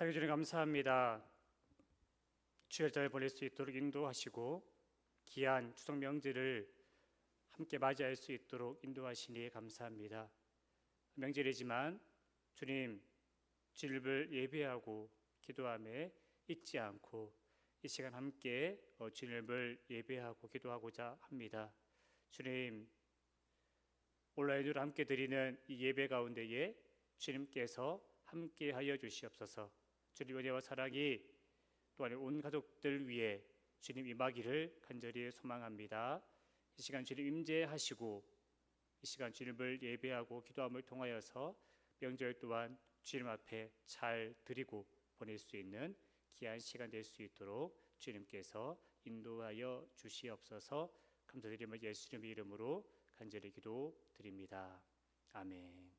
사랑해 주님 감사합니다. 주일날 보낼 수 있도록 인도하시고 귀한 추석 명절을 함께 맞이할 수 있도록 인도하시니 감사합니다. 명절이지만 주님 주일을 예배하고 기도함에 잊지 않고 이 시간 함께 주일을 예배하고 기도하고자 합니다. 주님 온라인으로 함께 드리는 이 예배 가운데에 주님께서 함께하여 주시옵소서. 주님 은혜와 사랑이 또한 온 가족들 위해 주님 임하기를 간절히 소망합니다. 이 시간 주님 임재하시고 이 시간 주님을 예배하고 기도함을 통하여서 명절 또한 주님 앞에 잘 드리고 보낼 수 있는 귀한 시간 될 수 있도록 주님께서 인도하여 주시옵소서. 감사드리며 예수님의 이름으로 간절히 기도드립니다. 아멘.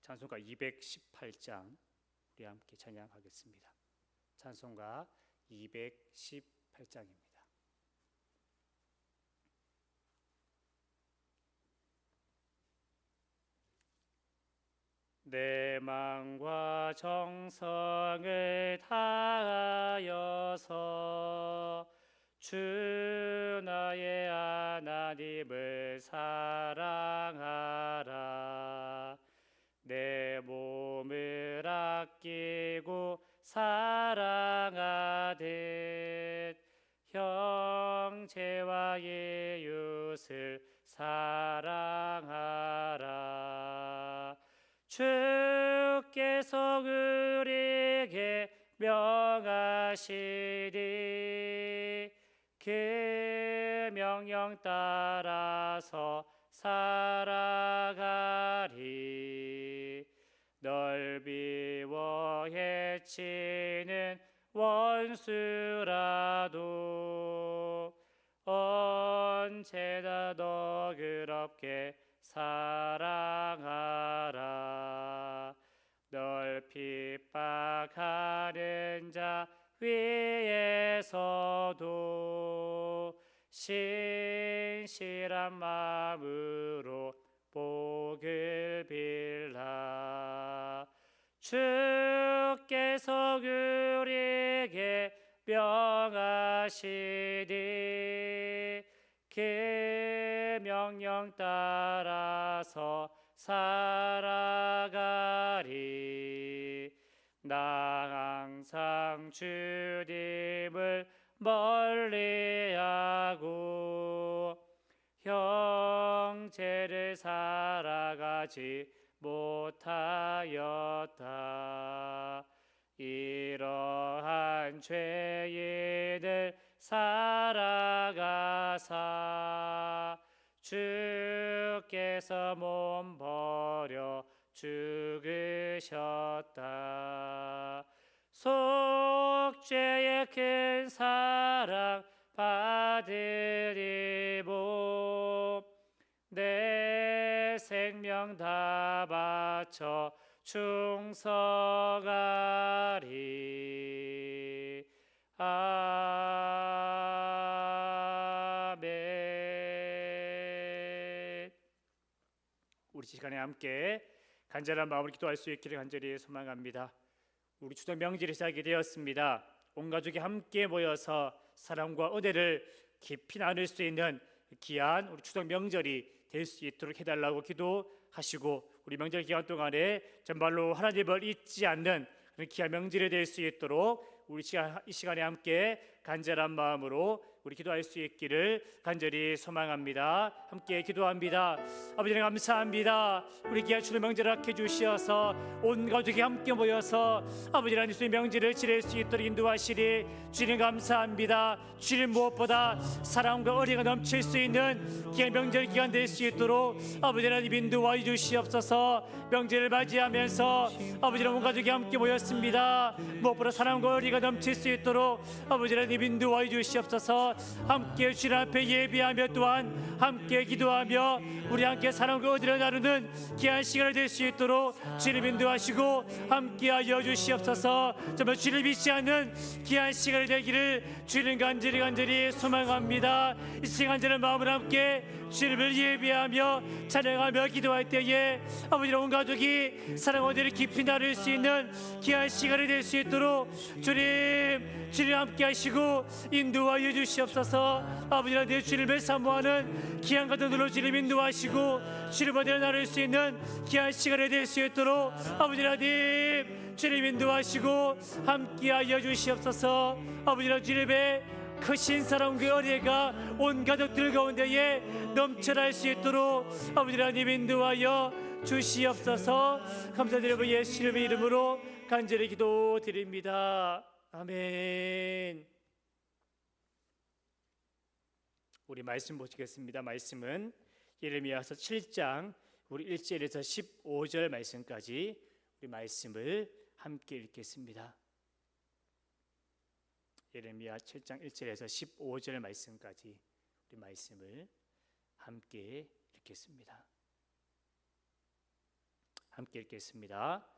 찬송가 218장 우리 함께 찬양하겠습니다. 찬송가 218장입니다. 내 마음과 정성을 다하여서 주 나의 하나님을 사랑하라. 내 몸을 아끼고 사랑하듯 형제와 이웃을 사랑하라. 주께서 우리에게 명하시니 그 명령 따라서 살아가리. 널 미워 해치는 원수라도 언제나 너그럽게 사랑하라. 널 핍박하는 자 위에서도 신실한 마음으로 복을 빌라. 주께서 우리에게 명하시니 그 명령 따라서 살아가리. 나 항상 주님을 멀리하고 형제를 살아가지 못하였다. 이러한 죄인을 살아가사 주께서 몸 버려 죽으셨다. 속죄의 큰 사랑 받으리고 내 생명 다 바쳐 충성하리. 아멘. 우리 시간에 함께 간절한 마음으로 기도할 수 있기를 간절히 소망합니다. 우리 추석 명절이 시작이 되었습니다. 온 가족이 함께 모여서 사랑과 은혜를 깊이 나눌 수 있는 귀한 우리 추석 명절이 될 수 있도록 해달라고 기도하시고 우리 명절 기간 동안에 정말로 하나님을 잊지 않는 그런 귀한 명절이 될 수 있도록 우리 이 시간에 함께 간절한 마음으로 우리 기도할 수 있기를 간절히 소망합니다. 함께 기도합니다. 아버지 하나님 감사합니다. 우리 귀한 주의 명절을 함께 주시어서 온 가족이 함께 모여서 아버지 하나님 주의 명절을 지낼 수 있도록 인도하시니 주님 감사합니다. 주님 무엇보다 사랑과 의리가 넘칠 수 있는 귀한 명절 기간 될 수 있도록 아버지 하나님 인도하여 주시옵소서. 명절을 맞이하면서 아버지 하나님 온 가족이 함께 모였습니다. 무엇보다 사랑과 의리가 넘칠 수 있도록 아버지 하나님 하나님 인도하여 주시옵소서. 함께 주님 앞에 예배하며 또한 함께 기도하며 우리 함께 사랑과 의지를 나누는 귀한 시간이 될 수 있도록 주님 인도하시고 함께하여 주시옵소서. 정말 주를 믿지 않는 귀한 시간이 되기를 주님 간절히 소망합니다. 이 시간 저는 마음을 함께 주님을 예배하며 찬양하며 기도할 때에 아버지와 온 가족이 사랑과 의지를 깊이 나눌 수 있는 귀한 시간이 될 수 있도록 주님 함께 하시고 인도하여 주시옵소서. 아버지와 내 주님을 사모하는 귀한 가정들로 주님 인도하시고 주님과 내 나눌 수 있는 귀한 시간이 될 수 있도록 아버지 하나님 주님 인도하시고 함께하여 주시옵소서. 아버지와 주님의 크신 사랑과 은혜가 온 가족들 가운데에 넘쳐날 수 있도록 아버지 하나님 인도하여 주시옵소서. 감사드리고 예수님의 이름으로 간절히 기도드립니다. 아멘. 우리 말씀 보시겠습니다. 말씀은 예레미야서 7장 우리 1절에서 15절 말씀까지 우리 말씀을 함께 읽겠습니다. 예레미야 7장 1절에서 15절 말씀까지 우리 말씀을 함께 읽겠습니다. 함께 읽겠습니다.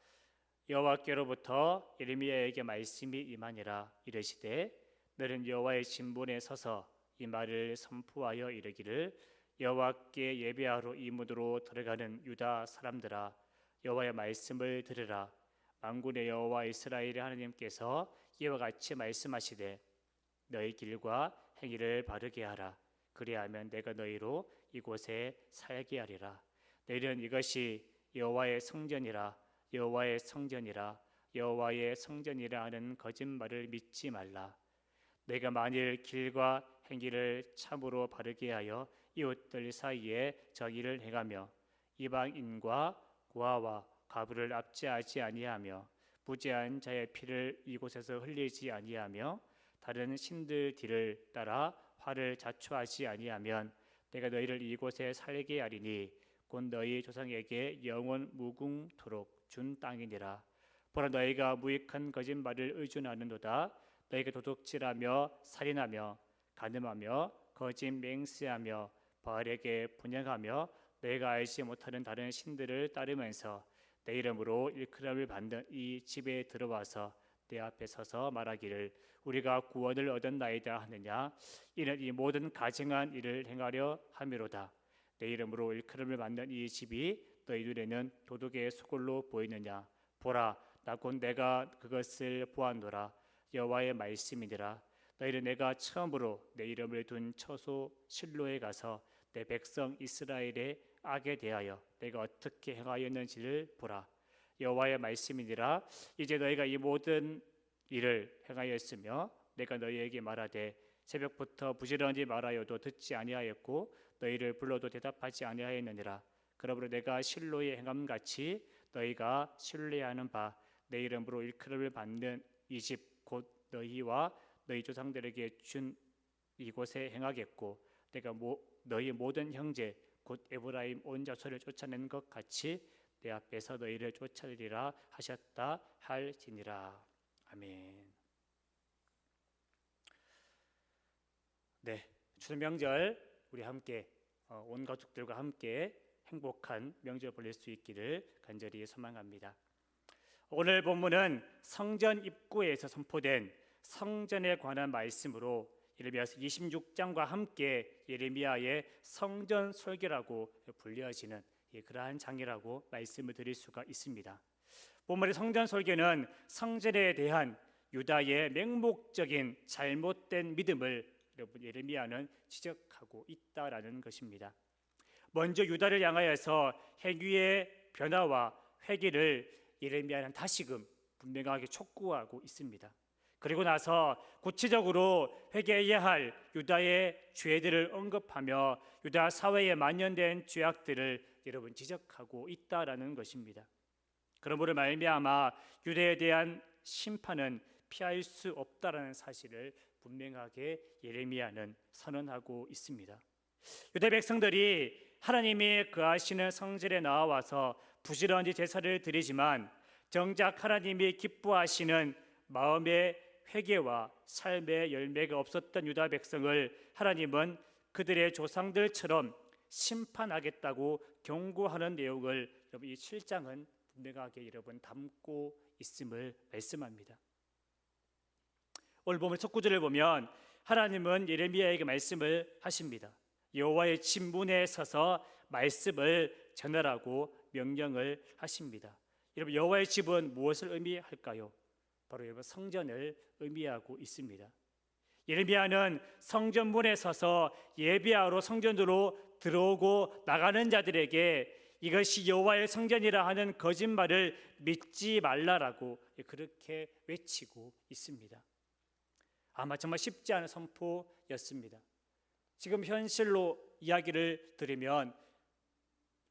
여호와께로부터 예레미야에게 말씀이 임하니라. 이르시되 너는 여호와의 진본에 서서 이 말을 선포하여 이르기를 여호와께 예배하러 이 무도로 들어가는 유다 사람들아, 여호와의 말씀을 들으라. 만군의 여호와 이스라엘의 하나님께서 이와 같이 말씀하시되 너희 길과 행위를 바르게 하라. 그리하면 내가 너희로 이곳에 살게 하리라. 너희는 이것이 여호와의 성전이라, 여호와의 성전이라, 여호와의 성전이라 하는 거짓말을 믿지 말라. 내가 만일 길과 행위를 참으로 바르게 하여 이웃들 사이에 정의를 행하며 이방인과 고아와 과부를 압제하지 아니하며 무죄한 자의 피를 이곳에서 흘리지 아니하며 다른 신들 뒤를 따라 화를 자초하지 아니하면 내가 너희를 이곳에 살게 하리니 곧 너희 조상에게 영원 무궁토록 준 땅이니라. 보라, 너희가 무익한 거짓말을 의존하는도다. 너희가 도둑질하며 살인하며 간음하며 거짓 맹세하며 바알에게 분향하며 너희가 알지 못하는 다른 신들을 따르면서 내 이름으로 일컬음을 받는 이 집에 들어와서 내 앞에 서서 말하기를 우리가 구원을 얻었나이다 하느냐. 이는 이 모든 가증한 일을 행하려 함이로다. 내 이름으로 일컬음을 받는 이 집이 너희 눈에는 도둑의 소굴로 보이느냐. 보라, 나 곧 내가 그것을 보았노라. 여호와의 말씀이니라. 너희는 내가 처음으로 내 이름을 둔 처소 실로에 가서 내 백성 이스라엘의 악에 대하여 내가 어떻게 행하였는지를 보라. 여호와의 말씀이니라. 이제 너희가 이 모든 일을 행하였으며 내가 너희에게 말하되 새벽부터 부지런히 말하여도 듣지 아니하였고 너희를 불러도 대답하지 아니하였느니라. 그러므로 내가 실로에 행함같이 너희가 신뢰하는 바 내 이름으로 일컬음을 받는 이 집 곧 너희와 너희 조상들에게 준 이곳에 행하겠고 내가 너희 모든 형제 곧 에브라임 온 자손을 쫓아낸 것 같이 내 앞에서 너희를 쫓아내리라 하셨다 할지니라. 아멘. 네, 추석 명절 우리 함께 온 가족들과 함께 행복한 명절 보낼 수 있기를 간절히 소망합니다. 오늘 본문은 성전 입구에서 선포된 성전에 관한 말씀으로 예레미야서 26장과 함께 예레미야의 성전 설교라고 불려지는 그러한 장이라고 말씀을 드릴 수가 있습니다. 본문의 성전 설교는 성전에 대한 유다의 맹목적인 잘못된 믿음을 여러분 예레미야는 지적하고 있다라는 것입니다. 먼저 유다를 향하여서 행위의 변화와 회개를 예레미야는 다시금 분명하게 촉구하고 있습니다. 그리고 나서 구체적으로 회개해야 할 유다의 죄들을 언급하며 유다 사회에 만연된 죄악들을 여러분 지적하고 있다라는 것입니다. 그러므로 말미암아 유다에 대한 심판은 피할 수 없다라는 사실을 분명하게 예레미야는 선언하고 있습니다. 유다 백성들이 하나님이 거하시는 성전에 나와서 부지런히 제사를 드리지만 정작 하나님이 기뻐하시는 마음의 회개와 삶의 열매가 없었던 유다 백성을 하나님은 그들의 조상들처럼 심판하겠다고 경고하는 내용을 여러분 이 7장은 분명하게 여러분 담고 있음을 말씀합니다. 오늘 보면 첫 구절을 보면 하나님은 예레미야에게 말씀을 하십니다. 여호와의 진문에 서서 말씀을 전하라고 명령을 하십니다. 여러분 여호와의 집은 무엇을 의미할까요? 바로 여러분 성전을 의미하고 있습니다. 예레미야는 성전문에 서서 예배하러 성전으로 들어오고 나가는 자들에게 이것이 여호와의 성전이라 하는 거짓말을 믿지 말라라고 그렇게 외치고 있습니다. 아마 정말 쉽지 않은 선포였습니다. 지금 현실로 이야기를 들으면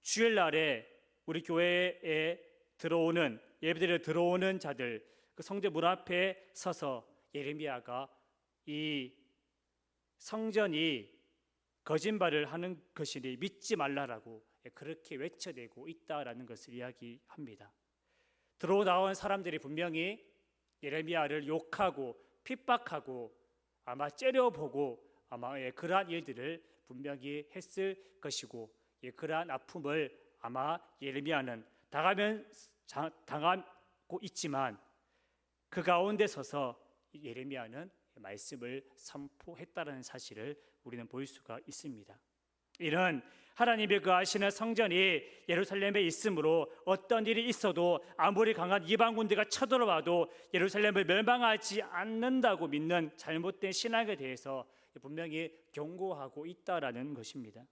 주일날에 우리 교회에 들어오는 예배드리러 들어오는 자들 그 성전 문 앞에 서서 예레미야가 이 성전이 거짓말을 하는 것이니 믿지 말라라고 그렇게 외쳐대고 있다라는 것을 이야기합니다. 들어오 나온 사람들이 분명히 예레미야를 욕하고 핍박하고 아마 째려보고 아마 그러한 일들을 분명히 했을 것이고 그러한 아픔을 아마 예레미야는 당하고 있지만 그 가운데 서서 예레미야는 말씀을 선포했다는 사실을 우리는 볼 수가 있습니다. 이는 하나님이 거하시는 성전이 예루살렘에 있으므로 어떤 일이 있어도 아무리 강한 이방군대가 쳐들어와도 예루살렘을 멸망하지 않는다고 믿는 잘못된 신앙에 대해서 분명히 경고하고 있다라는 것입니다.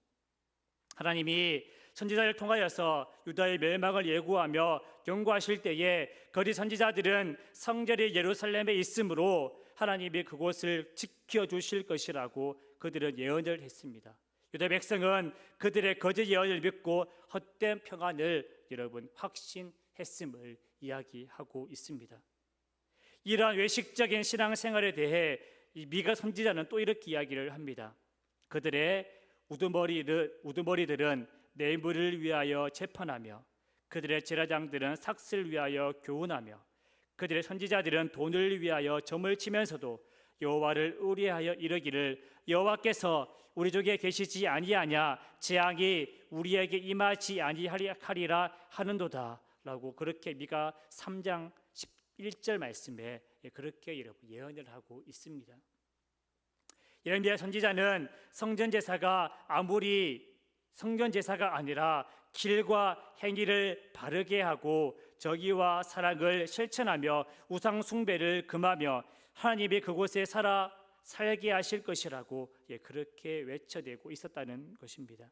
하나님이 선지자를 통하여서 유다의 멸망을 예고하며 경고하실 때에 거리 선지자들은 성전이 예루살렘에 있으므로 하나님이 그곳을 지켜주실 것이라고 그들은 예언을 했습니다. 유다 백성은 그들의 거짓 예언을 믿고 헛된 평안을 여러분 확신했음을 이야기하고 있습니다. 이러한 외식적인 신앙생활에 대해 이 미가 선지자는 또 이렇게 이야기를 합니다. 그들의 우두머리들은 뇌물을 위하여 재판하며 그들의 제사장들은 삭슬 위하여 교훈하며 그들의 선지자들은 돈을 위하여 점을 치면서도 여호와를 의뢰하여 이르기를 여호와께서 우리 중에 계시지 아니하냐 재앙이 우리에게 임하지 아니하리라 하는도다 라고 그렇게 미가 3장 11절 말씀에 그렇게 예언을 하고 있습니다. 예레미야 선지자는 성전제사가 아무리 성전제사가 아니라 길과 행위를 바르게 하고 정의와 사랑을 실천하며 우상 숭배를 금하며 하나님이 그곳에 살게 하실 것이라고 그렇게 외쳐대고 있었다는 것입니다.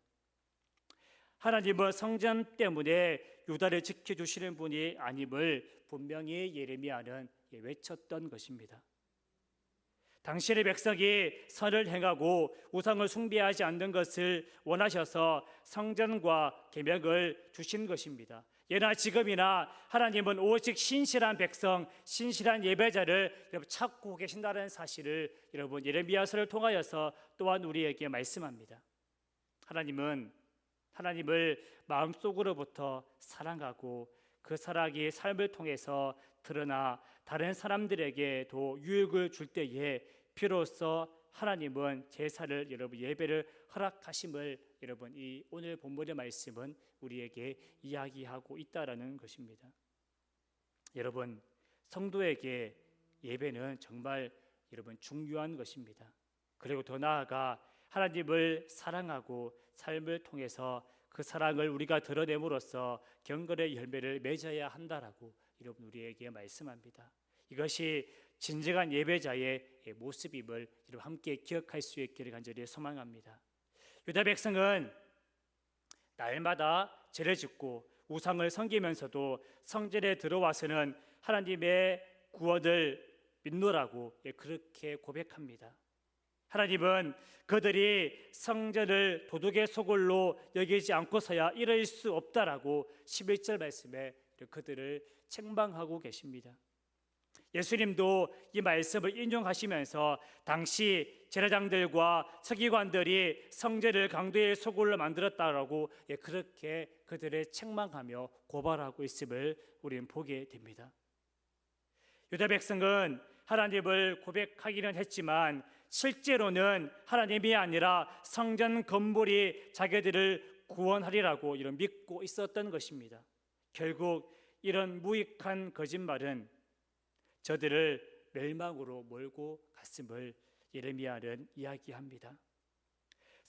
하나님은 성전 때문에 유다를 지켜주시는 분이 아님을 분명히 예레미야는 외쳤던 것입니다. 당신의 백성이 선을 행하고 우상을 숭배하지 않는 것을 원하셔서 성전과 계명을 주신 것입니다. 예나 지금이나 하나님은 오직 신실한 백성, 신실한 예배자를 찾고 계신다는 사실을 여러분 예레미야서를 통하여서 또한 우리에게 말씀합니다. 하나님은 하나님을 마음속으로부터 사랑하고 그 사랑이 삶을 통해서 드러나 다른 사람들에게도 유익을 줄 때에 비로소 하나님은 제사를 여러분 예배를 허락하심을 여러분 이 오늘 본문의 말씀은 우리에게 이야기하고 있다라는 것입니다. 여러분 성도에게 예배는 정말 여러분 중요한 것입니다. 그리고 더 나아가 하나님을 사랑하고 삶을 통해서 그 사랑을 우리가 드러냄으로써 경건의 열매를 맺어야 한다라고 여러분 우리에게 말씀합니다. 이것이 진정한 예배자의 모습임을 여러분 함께 기억할 수 있기를 간절히 소망합니다. 유다 백성은 날마다 제를 짓고 우상을 섬기면서도 성전에 들어와서는 하나님의 구원을 믿노라고 그렇게 고백합니다. 하나님은 그들이 성전을 도둑의 소굴로 여기지 않고서야 이럴 수 없다라고 11절 말씀에 그들을 책망하고 계십니다. 예수님도 이 말씀을 인용하시면서 당시 제사장들과 서기관들이 성전을 강도의 소굴로 만들었다라고 그렇게 그들을 책망하며 고발하고 있음을 우리는 보게 됩니다. 유다 백성은 하나님을 고백하기는 했지만 실제로는 하나님이 아니라 성전 건물이 자기들을 구원하리라고 이런 믿고 있었던 것입니다. 결국 이런 무익한 거짓말은 저들을 멸망으로 몰고 갔음을 예레미야는 이야기합니다.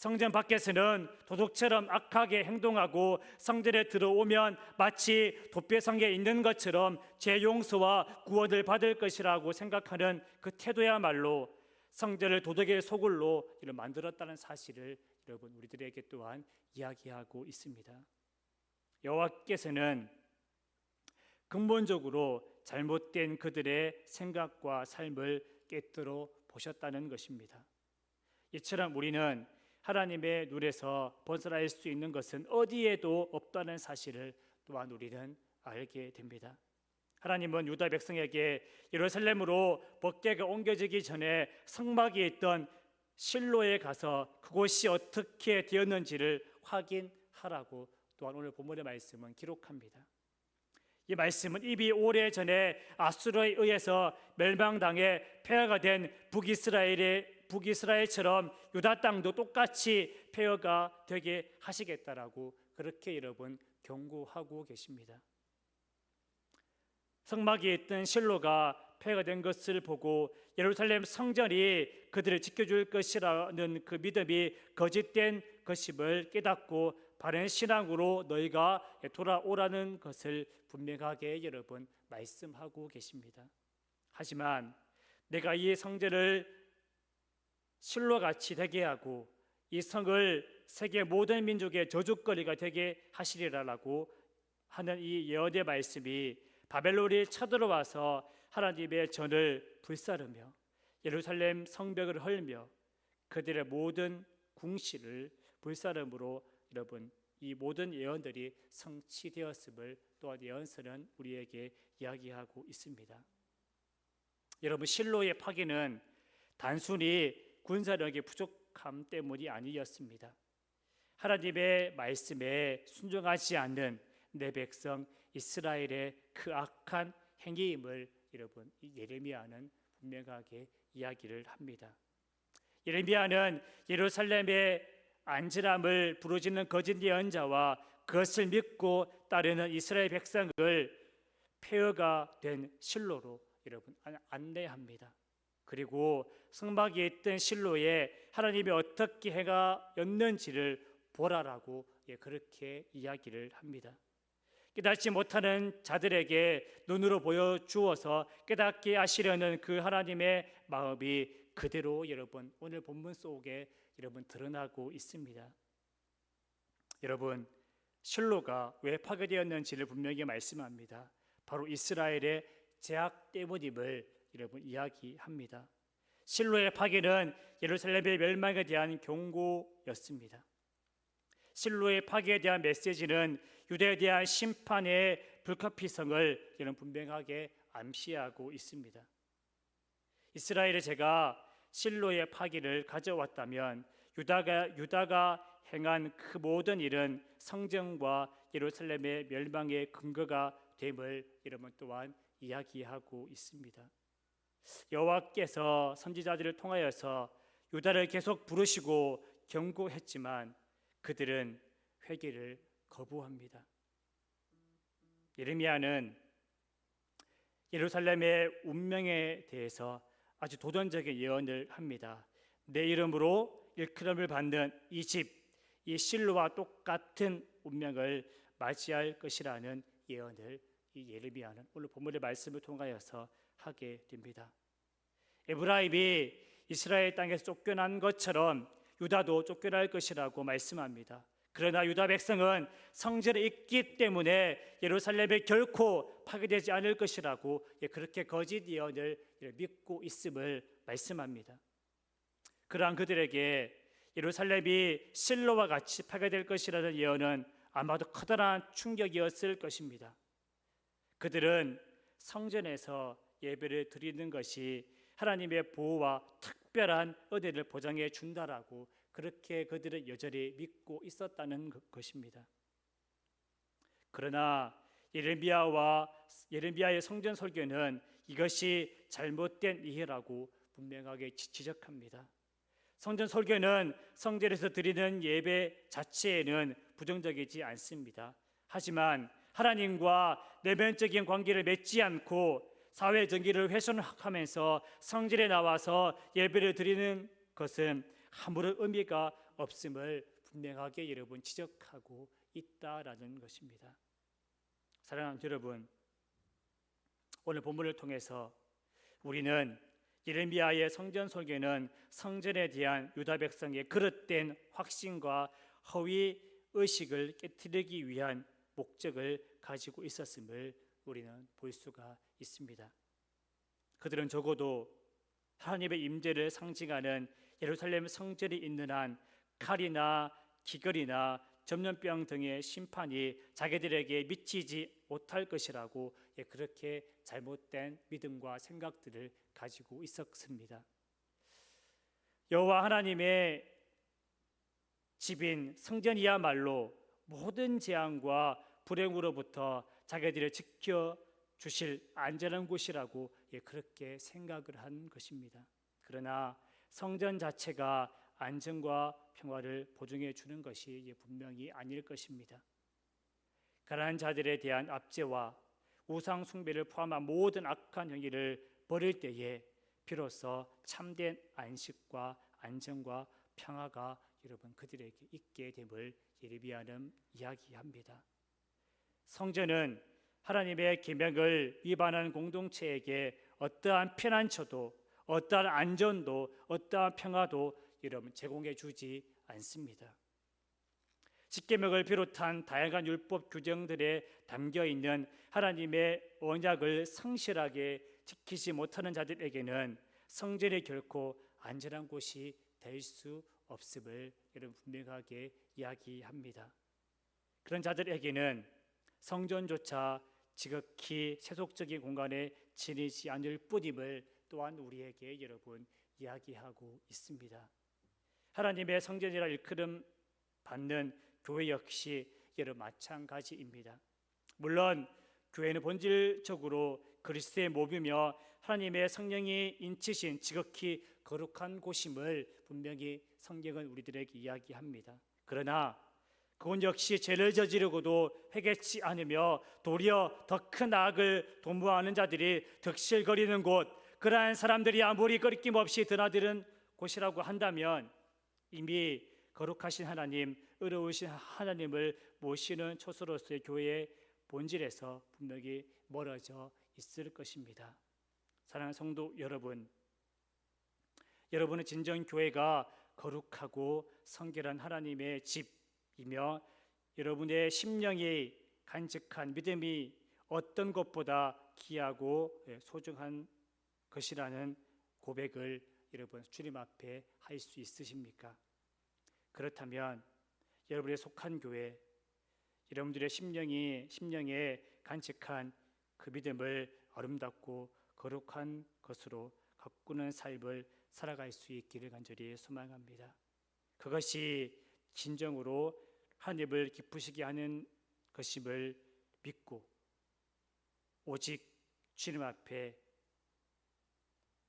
성전 밖에서는 도둑처럼 악하게 행동하고 성전에 들어오면 마치 도배성에 있는 것처럼 죄 용서와 구원을 받을 것이라고 생각하는 그 태도야말로 성전을 도덕의 소굴로 만들었다는 사실을 여러분 우리들에게 또한 이야기하고 있습니다. 여호와께서는 근본적으로 잘못된 그들의 생각과 삶을 깨뜨려 보셨다는 것입니다. 이처럼 우리는 하나님의 눈에서 벗어날 수 있는 것은 어디에도 없다는 사실을 또한 우리는 알게 됩니다. 하나님은 유다 백성에게 예루살렘으로 법궤가 옮겨지기 전에 성막이 있던 실로에 가서 그곳이 어떻게 되었는지를 확인하라고 또한 오늘 본문의 말씀은 기록합니다. 이 말씀은 이미 오래전에 아수르에 의해서 멸망당해 폐허가 된 북이스라엘처럼 유다 땅도 똑같이 폐허가 되게 하시겠다라고 그렇게 여러분 경고하고 계십니다. 성막이 있던 실로가 폐허가 된 것을 보고 예루살렘 성전이 그들을 지켜줄 것이라는 그 믿음이 거짓된 것임을 깨닫고 바른 신앙으로 너희가 돌아오라는 것을 분명하게 여러분 말씀하고 계십니다. 하지만 내가 이 성전을 실로같이 되게 하고 이 성을 세계 모든 민족의 저주거리가 되게 하시리라라고 하는 이 예언의 말씀이 바벨론이 쳐들어와서 하나님의 전을 불사르며 예루살렘 성벽을 헐며 그들의 모든 궁시를 불사름으로 여러분 이 모든 예언들이 성취되었음을 또한 예언서는 우리에게 이야기하고 있습니다. 여러분 실로의 파괴는 단순히 군사력의 부족함 때문이 아니었습니다. 하나님의 말씀에 순종하지 않는 내 백성 이스라엘의 그 악한 행위임을 여러분 예레미야는 분명하게 이야기를 합니다. 예레미야는 예루살렘의 안전함을 부르짖는 거짓 예언자와 그것을 믿고 따르는 이스라엘 백성을 폐허가 된 실로로 여러분 안내합니다. 그리고 성막에 있던 실로에 하나님이 어떻게 행하였는지를 보라라고 그렇게 이야기를 합니다. 깨닫지 못하는 자들에게 눈으로 보여주어서 깨닫게 하시려는 그 하나님의 마음이 그대로 여러분 오늘 본문 속에 여러분 드러나고 있습니다. 여러분 실로가 왜 파괴되었는지를 분명히 말씀합니다. 바로 이스라엘의 죄악 때문임을 여러분 이야기합니다. 실로의 파괴는 예루살렘의 멸망에 대한 경고였습니다. 실로의 파괴에 대한 메시지는 유대에 대한 심판의 불가피성을 여러분 분명하게 암시하고 있습니다. 이스라엘의 죄가 실로의 파괴를 가져왔다면 유다가 행한 그 모든 일은 성전과 예루살렘의 멸망의 근거가 됨을 여러분 또한 이야기하고 있습니다. 여호와께서 선지자들을 통하여서 유다를 계속 부르시고 경고했지만 그들은 회개를 거부합니다. 예레미야는 예루살렘의 운명에 대해서 아주 도전적인 예언을 합니다. 내 이름으로 일컬음을 받는 이 집, 이 실로와 똑같은 운명을 맞이할 것이라는 예언을 이 예레미야는 오늘 본문의 말씀을 통하여서 하게 됩니다. 에브라임이 이스라엘 땅에서 쫓겨난 것처럼 유다도 쫓겨날 것이라고 말씀합니다. 그러나 유다 백성은 성전에 있기 때문에 예루살렘에 결코 파괴되지 않을 것이라고 그렇게 거짓 예언을 믿고 있음을 말씀합니다. 그러한 그들에게 예루살렘이 실로와 같이 파괴될 것이라는 예언은 아마도 커다란 충격이었을 것입니다. 그들은 성전에서 예배를 드리는 것이 하나님의 보호와 특별한 은혜를 보장해 준다라고 그렇게 그들은 여전히 믿고 있었다는 것입니다. 그러나 예레미야의 성전 설교는 이것이 잘못된 이해라고 분명하게 지적합니다. 성전 설교는 성전에서 드리는 예배 자체에는 부정적이지 않습니다. 하지만 하나님과 내면적인 관계를 맺지 않고 사회 정기를 훼손하면서 성전에 나와서 예배를 드리는 것은 아무런 의미가 없음을 분명하게 여러분 지적하고 있다라는 것입니다. 사랑하는 여러분, 오늘 본문을 통해서 우리는 예레미야의 성전 설교는 성전에 대한 유다 백성의 그릇된 확신과 허위 의식을 깨뜨리기 위한 목적을 가지고 있었음을 우리는 볼 수가 있습니다. 그들은 적어도 하나님의 임재를 상징하는 예루살렘 성전이 있는 한 칼이나 기근이나 전염병 등의 심판이 자기들에게 미치지 못할 것이라고 그렇게 잘못된 믿음과 생각들을 가지고 있었습니다. 여호와 하나님의 집인 성전이야말로 모든 재앙과 불행으로부터 자기들을 지켜주실 안전한 곳이라고 그렇게 생각을 한 것입니다. 그러나 성전 자체가 안전과 평화를 보증해 주는 것이 분명히 아닐 것입니다. 가난한 자들에 대한 압제와 우상 숭배를 포함한 모든 악한 행위를 버릴 때에 비로소 참된 안식과 안정과 평화가 여러분 그들에게 있게 됨을 예레미야는 이야기합니다. 성전은 하나님의 계명을 위반한 공동체에게 어떠한 피난처도 어떠한 안전도 어떠한 평화도 여러분 제공해 주지 않습니다. 십계명을 비롯한 다양한 율법 규정들에 담겨 있는 하나님의 언약을 성실하게 지키지 못하는 자들에게는 성전이 결코 안전한 곳이 될 수 없음을 여러분 분명하게 이야기합니다. 그런 자들에게는 성전조차 지극히 세속적인 공간에 지니지 않을 뿐임을 또한 우리에게 여러분 이야기하고 있습니다. 하나님의 성전이라 일컬음 받는 교회 역시 여러 마찬가지입니다. 물론 교회는 본질적으로 그리스도의 몸이며 하나님의 성령이 인치신 지극히 거룩한 곳임을 분명히 성경은 우리들에게 이야기합니다. 그러나 그건 역시 죄를 저지르고도 회개치 않으며 도리어 더 큰 악을 도모하는 자들이 득실거리는 곳, 그러한 사람들이 아무리 거리낌없이 드나드는 곳이라고 한다면 이미 거룩하신 하나님, 의로우신 하나님을 모시는 초소로서의 교회의 본질에서 분명히 멀어져 있을 것입니다. 사랑하는 성도 여러분, 여러분의 진정 교회가 거룩하고 성결한 하나님의 집이며 여러분의 심령이 간직한 믿음이 어떤 것보다 귀하고 소중한 것이라는 고백을 여러분 주님 앞에 할 수 있으십니까? 그렇다면 여러분의 속한 교회, 여러분들의 심령에 간직한 그 믿음을 아름답고 거룩한 것으로 가꾸는 삶을 살아갈 수 있기를 간절히 소망합니다. 그것이 진정으로 하나님을 기쁘시게 하는 것임을 믿고 오직 주님 앞에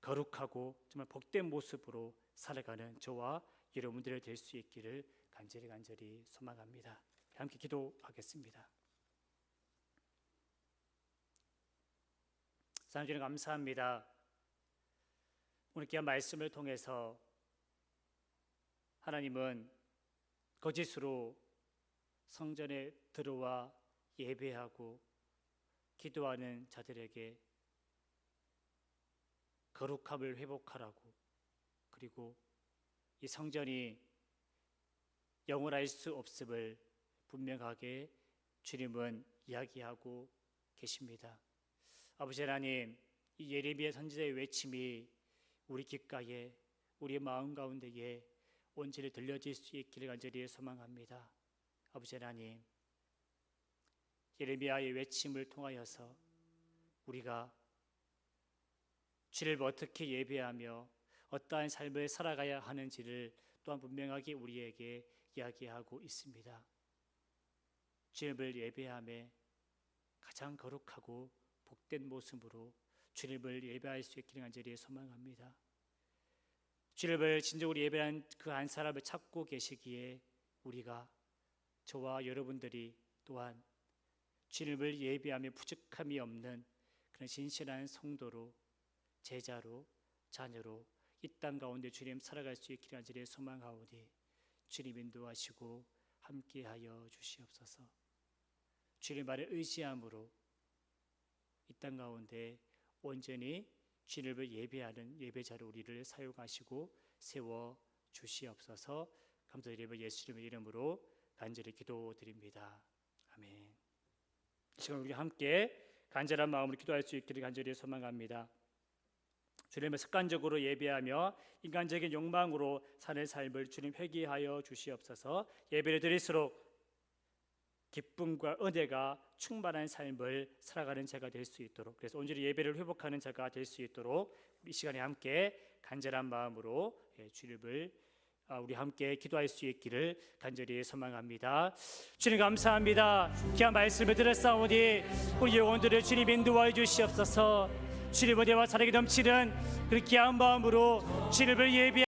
거룩하고 정말 복된 모습으로 살아가는 저와 여러분들이 될 수 있기를 간절히 소망합니다. 함께 기도하겠습니다. 하나님 감사합니다. 오늘 귀한 말씀을 통해서 하나님은 거짓으로 성전에 들어와 예배하고 기도하는 자들에게 거룩함을 회복하라고, 그리고 이 성전이 영원할 수 없음을 분명하게 주님은 이야기하고 계십니다. 아버지 하나님, 이 예레미야 선지자의 외침이 우리 귓가에, 우리의 마음 가운데에 온전히 들려질 수 있기를 간절히 소망합니다. 아버지 하나님, 예레미야의 외침을 통하여서 우리가 주를 어떻게 예배하며 어떠한 삶을 살아가야 하는지를 또한 분명하게 우리에게 이야기하고 있습니다. 주님을 예배하며 가장 거룩하고 복된 모습으로 주님을 예배할 수 있기를 간절히 소망합니다. 주님을 진정으로 예배한 그 한 사람을 찾고 계시기에 우리가, 저와 여러분들이 또한 주님을 예배하며 부족함이 없는 그런 신실한 성도로, 제자로, 자녀로 이 땅 가운데 주님 살아갈 수 있기를 간절히 소망하오니 주님 인도하시고 함께하여 주시옵소서. 주님 말에 의지함으로 이 땅 가운데 온전히 주님을 예배하는 예배자로 우리를 사용하시고 세워 주시옵소서. 감사드리며 예수님의 이름으로 간절히 기도드립니다. 아멘. 이 시간 우리 함께 간절한 마음으로 기도할 수 있기를 간절히 소망합니다. 주님을 습관적으로 예배하며 인간적인 욕망으로 사는 삶을 주님 회개하여 주시옵소서. 예배를 드릴수록 기쁨과 은혜가 충만한 삶을 살아가는 자가 될 수 있도록, 그래서 온전히 예배를 회복하는 자가 될 수 있도록 이 시간에 함께 간절한 마음으로 주님을 우리 함께 기도할 수 있기를 간절히 소망합니다. 주님 감사합니다. 귀한 말씀을 들었사오니 우리 영혼들을 주님 인도하여 주시옵소서. 주님 은혜와 사랑이 넘치는 그 귀한 마음으로 주님을 예배